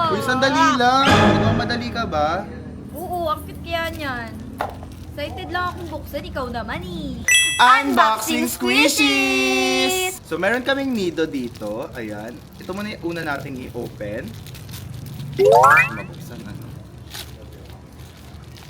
Uy, sandali lang. Ikaw, madali ka ba? Oo, ang cute kaya niyan. Excited lang akong buksan, ikaw naman eh. Unboxing Squishies! So, meron kaming nido dito. Ayan. Ito muna yung una nating i-open. Mabuksan ano.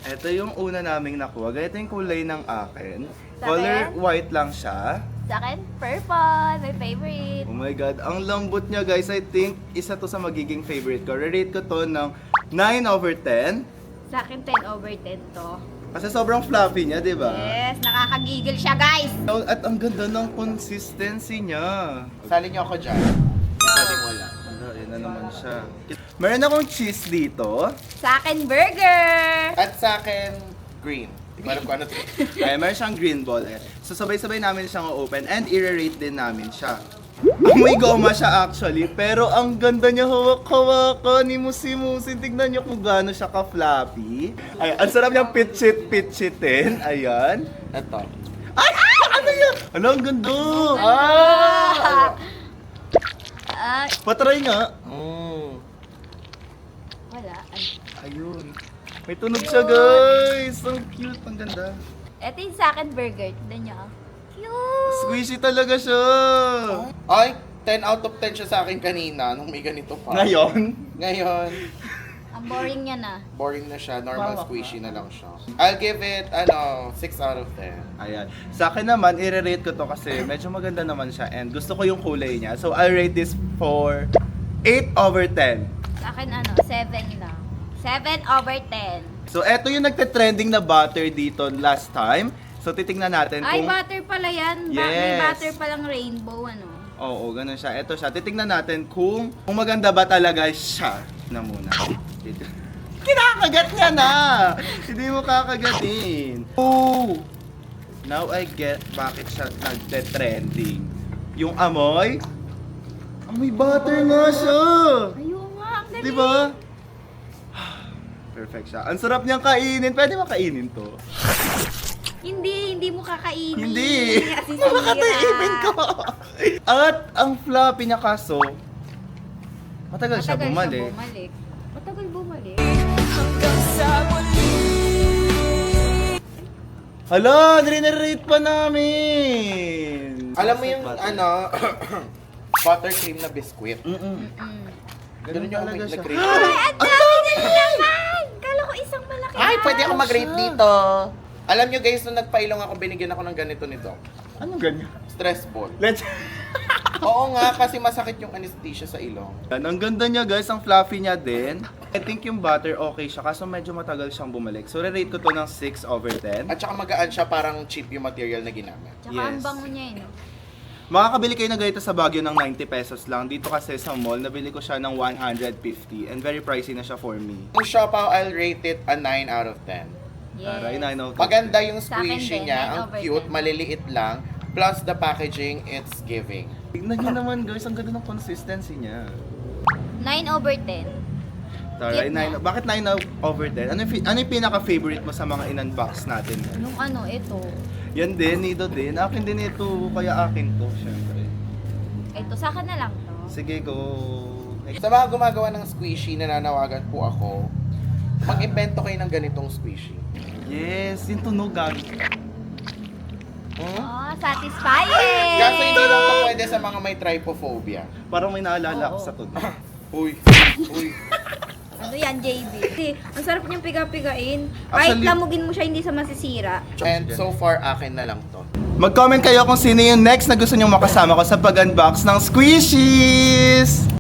Ito yung una naming nakuha. Ganito yung kulay ng akin. Sa Color akin? white lang siya. Sa akin, purple, my favorite. Oh my God, ang lambot niya guys. I think isa to sa magiging favorite ko. Rate ko to ng 9/10. Sa akin, 10/10 to. Kasi sobrang fluffy niya, di ba? Yes, nakakagigil siya guys. At ang ganda ng consistency niya. Sali niyo ako dyan. Saling wala. Ayun na naman siya. Meron akong cheese dito. Sa akin, burger. At sa akin, green. Hindi ko alam kung ano to. Ay, meron siyang green ball eh. So sabay-sabay namin siyang open and i-rate din namin siya. May goma siya actually, pero ang ganda niya hawak-hawakan ni Musi-Musi. Tignan niyo kung gaano siya ka-fluffy. Ay, ang sarap niyang pitchit-pitchitin. Ayan. Ito. Ay! Ano yan? Ano, ang ganda! Ah! Ay, Patry nga. wala. Ay. Ayun. May tunog siya guys. Ang cute. Ang ganda. Ito yung sa akin, burger. Tignan niyo. Cute. Squishy talaga siya. Ay, 10 out of 10 siya sa akin kanina nung may ganito pa. Ngayon. Ngayon, Ang boring niya na. boring na siya. Normal Bawa ka. squishy na lang siya. I'll give it, 6 out of 10. Ayan. Sa akin naman, i-rate ko to kasi medyo maganda naman siya and gusto ko yung kulay niya. So, I'll rate this for 8/10. Sa akin, 7 lang. 7/10. So, eto yung nagte-trending na butter dito last time. So, titingnan natin Ay, kung... butter pala yan. May Yes. butter palang rainbow, ano. Oo, ganun siya. Eto siya. Titingnan natin kung maganda ba talaga siya. Na muna. Dito. Kinakagat niya na! Hindi mo kakagatin. Oh! Now I get bakit siya nagte-trending. Yung amoy. Amoy butter nga siya! Ayun nga, ang galing. Di ba? Perfect siya. Ang sarap niyang kainin. Pwede makainin to. Hindi mo kakainin. Hindi. Kasi Makakainin ko. At ang floppy niya kaso, matagal siya bumalik. Matagal bumalik. Hala, nire-rate pa namin. Alam mo yung, buttercream na biscuit. Mm-mm. Ganun yung talaga siya. nag-rate. Ang dami na naman! Kala ko isang malaki Ay, na. pwede ako mag-rate dito. Alam nyo guys, nung nagpailong ako, binigyan ako ng ganito nito. Anong ganyan? Stress ball. Let's... Oo nga, kasi masakit yung anesthesia sa ilong. Ang ganda niya guys, ang fluffy niya din. I think yung butter okay siya, kaso medyo matagal siyang bumalik. So, re-rate ko to ng 6/10. At saka magaan siya, parang cheap yung material na ginamit. Tsaka ang Yes. bango niya eh, no? Makakabili kayo na ganito sa Baguio ng 90 pesos lang. Dito kasi sa mall, nabili ko siya ng 150 and very pricey na siya for me. Yung Siopaw, I'll rate it a 9 out of 10. Aray, 9 out of 10. Maganda yung Sa akin squishy din, niya, 9 ang over cute, 10. maliliit lang. Plus the packaging, it's giving. Tignan niyo naman guys, ang ganda ng consistency niya. 9/10. Taray, Cute na. bakit 9/10? Ano yung pinaka-favorite mo sa mga in-unbox natin? Nung ito. Yan din, Nido din. Akin din ito, kaya akin to, syempre. Ito, sa akin na lang to. Sige, go. Sa mga gumagawa ng squishy, nananawagan po ako, mag-invento kayo ng ganitong squishy. Yes, yung tunog gabi. Oh, satisfying! Kaso hindi lang ito pwede sa mga may trypophobia. Parang may naalala ako Oo. sa tunog. Uy, uy. Ano yan, JB? Kasi, ang sarap niyang piga-pigain. Kahit Actually- lamugin mo siya, hindi sa masisira. And so far, akin na lang to. Mag-comment kayo kung sino yung next na gusto nyong makasama ko sa pag-unbox ng Squishies!